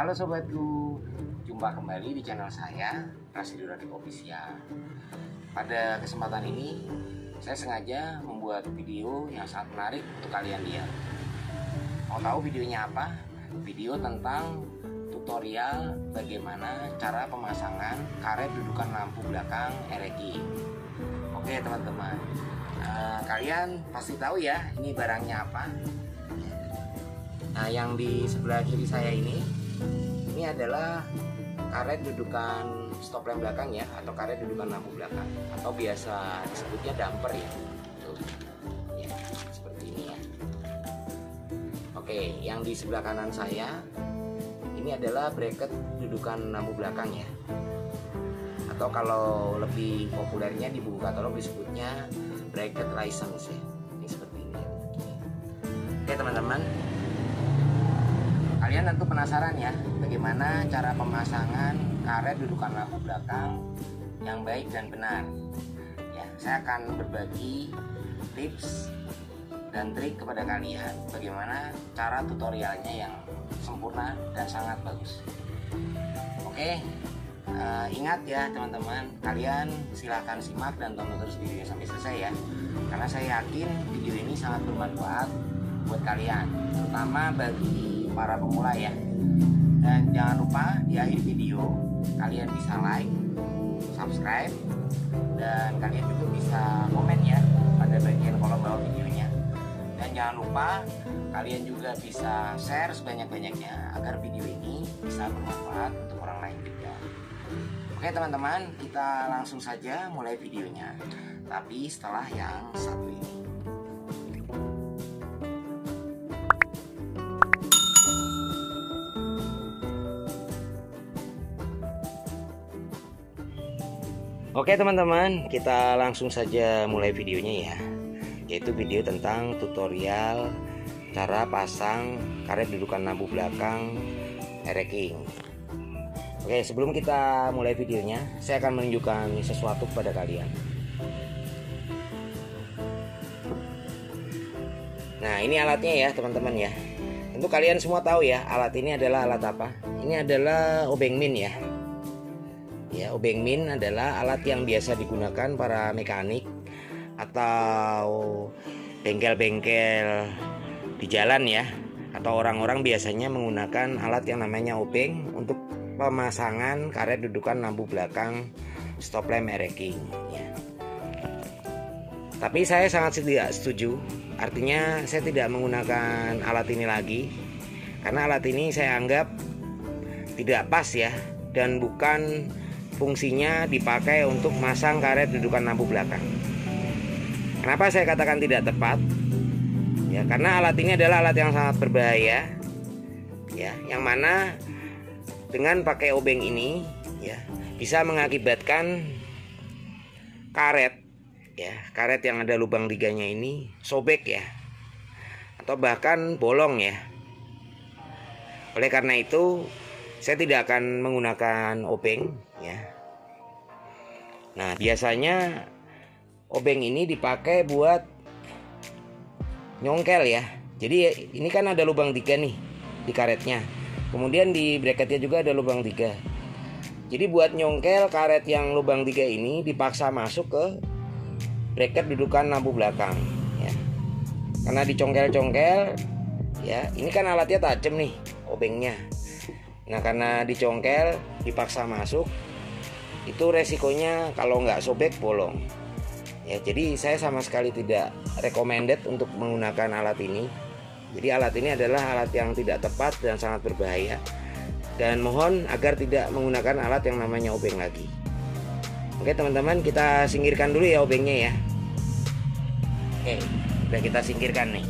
Halo sobatku, jumpa kembali di channel saya, Prasidyo Radit Official. Pada kesempatan ini, saya sengaja membuat video yang sangat menarik untuk kalian lihat. Mau tahu videonya apa? Video tentang tutorial bagaimana cara pemasangan karet dudukan lampu belakang RX. Oke teman-teman, kalian pasti tahu ya ini barangnya apa. Nah, yang di sebelah kiri saya ini adalah karet dudukan stop lamp belakang ya, atau karet dudukan lampu belakang, atau biasa disebutnya damper ya. Tuh. Ya, seperti ini ya. Oke, yang di sebelah kanan saya ini adalah bracket dudukan lampu belakang ya. Atau kalau lebih populernya di buku katalog disebutnya bracket license ya. Ini seperti ini. Oke teman-teman, kalian tentu penasaran ya bagaimana cara pemasangan karet dudukan lampu belakang yang baik dan benar ya. Saya akan berbagi tips dan trik kepada kalian bagaimana cara tutorialnya yang sempurna dan sangat bagus. Oke, ingat ya teman-teman, kalian silahkan simak dan tonton terus videonya sampai selesai ya, karena saya yakin video ini sangat bermanfaat buat kalian, terutama bagi para pemula ya. Dan jangan lupa di akhir video kalian bisa like, subscribe, dan kalian juga bisa komen ya pada bagian kolom bawah videonya. Dan jangan lupa kalian juga bisa share sebanyak-banyaknya agar video ini bisa bermanfaat untuk orang lain juga. Oke teman-teman, kita langsung saja mulai videonya, tapi setelah yang satu ini. Oke teman-teman, kita langsung saja mulai videonya ya, yaitu video tentang tutorial cara pasang karet dudukan lampu belakang RX. Oke, sebelum kita mulai videonya, saya akan menunjukkan sesuatu kepada kalian. Nah, ini alatnya ya teman-teman ya. Tentu kalian semua tahu ya, alat ini adalah alat apa? Ini adalah obeng min ya. Ya, obeng min adalah alat yang biasa digunakan para mekanik atau bengkel-bengkel di jalan ya, atau orang-orang biasanya menggunakan alat yang namanya obeng untuk pemasangan karet dudukan lampu belakang stop lamp RX ya. Tapi saya sangat tidak setuju, artinya saya tidak menggunakan alat ini lagi, karena alat ini saya anggap tidak pas ya, dan bukan fungsinya dipakai untuk masang karet dudukan lampu belakang. Kenapa saya katakan tidak tepat? Ya, karena alat ini adalah alat yang sangat berbahaya. Ya, yang mana dengan pakai obeng ini ya bisa mengakibatkan karet ya, karet yang ada lubang liganya ini sobek ya, atau bahkan bolong ya. Oleh karena itu saya tidak akan menggunakan obeng ya. Nah, biasanya obeng ini dipakai buat nyongkel ya. Jadi ini kan ada lubang 3 nih di karetnya. Kemudian di bracketnya juga ada lubang 3. Jadi buat nyongkel karet yang lubang 3 ini dipaksa masuk ke bracket dudukan lampu belakang ya. Karena dicongkel-congkel ya, ini kan alatnya tajam nih obengnya. Nah, karena dicongkel dipaksa masuk, itu resikonya kalau nggak sobek bolong ya. Jadi saya sama sekali tidak recommended untuk menggunakan alat ini. Jadi alat ini adalah alat yang tidak tepat dan sangat berbahaya, dan mohon agar tidak menggunakan alat yang namanya obeng lagi. Oke teman-teman, kita singkirkan dulu ya obengnya ya. Oke, udah kita singkirkan nih.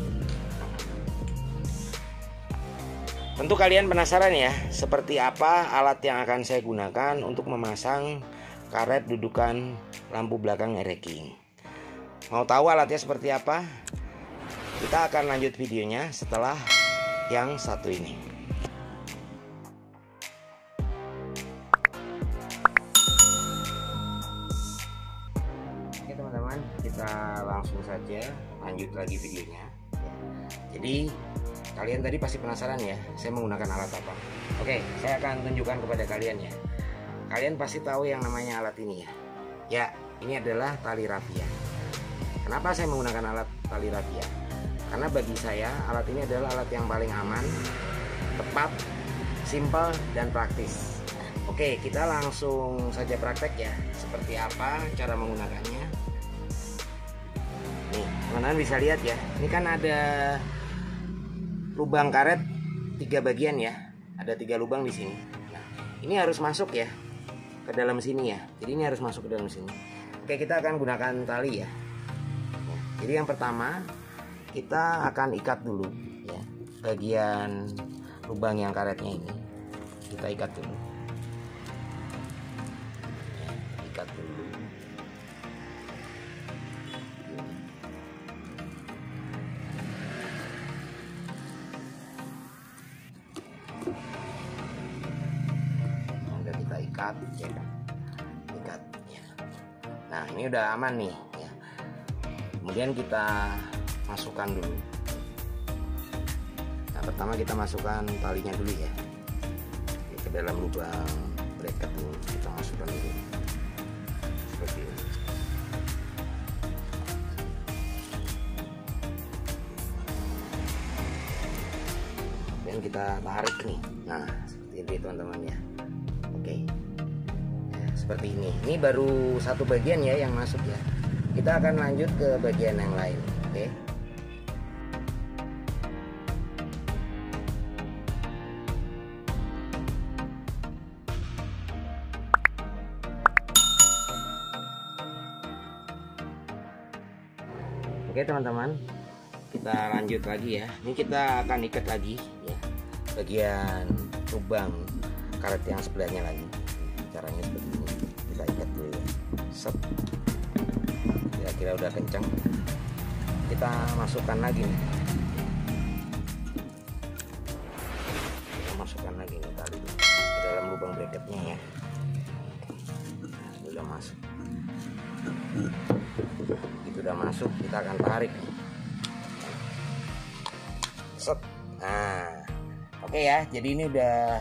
Tentu kalian penasaran ya, seperti apa alat yang akan saya gunakan untuk memasang karet dudukan lampu belakang RX. Mau tahu alatnya seperti apa? Kita akan lanjut videonya setelah yang satu ini. Oke teman-teman, kita langsung saja lanjut lagi videonya. Jadi kalian tadi pasti penasaran ya, saya menggunakan alat apa. Oke, saya akan tunjukkan kepada kalian ya. Kalian pasti tahu yang namanya alat ini ya. Ya, ini adalah tali rafia. Kenapa saya menggunakan alat tali rafia? Karena bagi saya alat ini adalah alat yang paling aman, tepat, simpel, dan praktis. Oke, kita langsung saja praktek ya. Seperti apa cara menggunakannya. Nih, teman-teman bisa lihat ya. Ini kan ada lubang karet 3 bagian ya. Ada 3 lubang di sini. Nah, ini harus masuk ya ke dalam sini ya. Jadi ini harus masuk ke dalam sini. Oke, kita akan gunakan tali ya. Jadi yang pertama kita akan ikat dulu ya. Bagian lubang yang karetnya ini kita ikat dulu. Ya, ikat dulu. Udah kita ikat ya. Ikat ya. Nah, ini udah aman nih ya. Kemudian kita masukkan dulu. Nah, pertama kita masukkan talinya dulu ya. Ke dalam lubang bracket ini kita masukkan dulu. Seperti ini. Dan kita tarik nih. Nah, seperti ini teman-teman ya. Oke. Ya, seperti ini. Ini baru satu bagian ya yang masuk ya. Kita akan lanjut ke bagian yang lain. Oke. Oke teman-teman, kita lanjut lagi ya. Ini kita akan ikat lagi ya bagian lubang karet yang sebelahnya lagi. Caranya seperti ini. Kita ikat dulu ya. Set. Kira-kira udah kencang. Kita masukkan lagi nih. Kita masukkan lagi nih tali ke dalam lubang bracketnya ya. Sudah masuk. Itu udah masuk, kita akan tarik. Set. Nah, oke ya. Jadi ini udah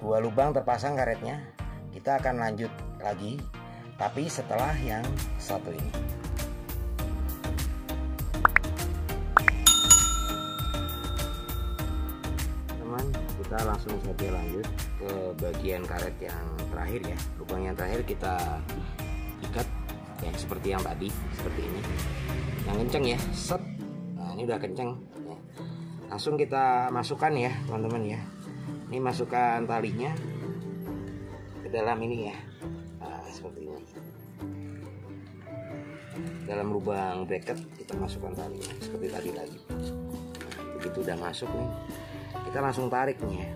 2 lubang terpasang karetnya. Kita akan lanjut lagi, tapi setelah yang satu ini. Kita langsung saja lanjut ke bagian karet yang terakhir ya. Lubang yang terakhir kita ikat ya seperti yang tadi, seperti ini. Yang kenceng ya, set. Nah, ini udah kenceng ya. Langsung kita masukkan ya teman-teman ya. Ini masukkan talinya ke dalam ini ya. Nah, seperti ini. Dalam lubang bracket kita masukkan talinya seperti tadi lagi. Nah, begitu udah masuk nih, kita langsung tarik nih ya.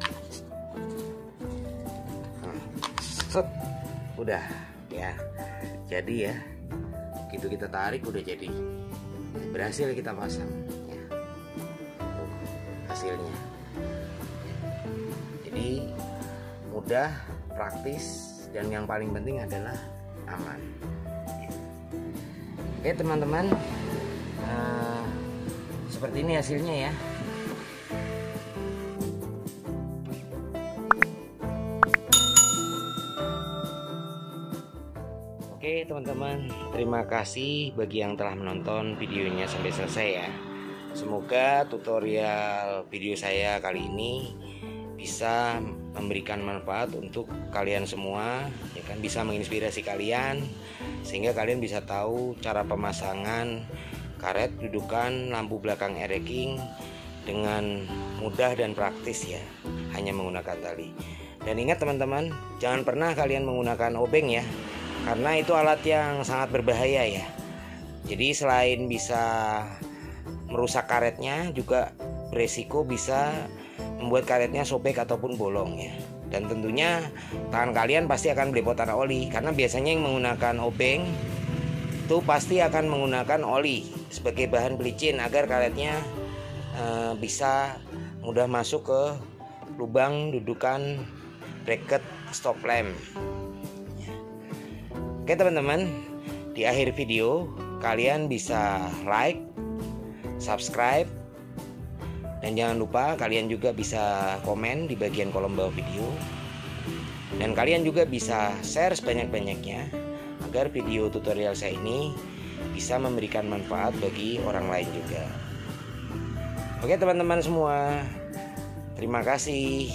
Set. Udah ya. Jadi ya, begitu kita tarik udah jadi. Berhasil kita pasang ya. Hasilnya. Jadi mudah, praktis, dan yang paling penting adalah aman. Oke teman-teman, seperti ini hasilnya ya. Oke teman-teman, terima kasih bagi yang telah menonton videonya sampai selesai ya. Semoga tutorial video saya kali ini bisa memberikan manfaat untuk kalian semua, ya kan, bisa menginspirasi kalian sehingga kalian bisa tahu cara pemasangan karet dudukan lampu belakang ereking dengan mudah dan praktis ya, hanya menggunakan tali. Dan ingat teman-teman, jangan pernah kalian menggunakan obeng ya, karena itu alat yang sangat berbahaya ya. Jadi selain bisa merusak karetnya, juga beresiko bisa membuat karetnya sobek ataupun bolong ya. Dan tentunya tangan kalian pasti akan belepotan oli, karena biasanya yang menggunakan obeng itu pasti akan menggunakan oli sebagai bahan pelicin agar karetnya bisa mudah masuk ke lubang dudukan bracket stop lamp. Oke teman-teman, di akhir video kalian bisa like, subscribe, Dan jangan lupa kalian juga bisa komen di bagian kolom bawah video. Dan kalian juga bisa share sebanyak-banyaknya agar video tutorial saya ini bisa memberikan manfaat bagi orang lain juga. Oke teman-teman semua, terima kasih.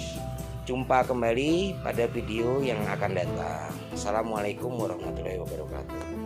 Jumpa kembali pada video yang akan datang. Assalamualaikum warahmatullahi wabarakatuh.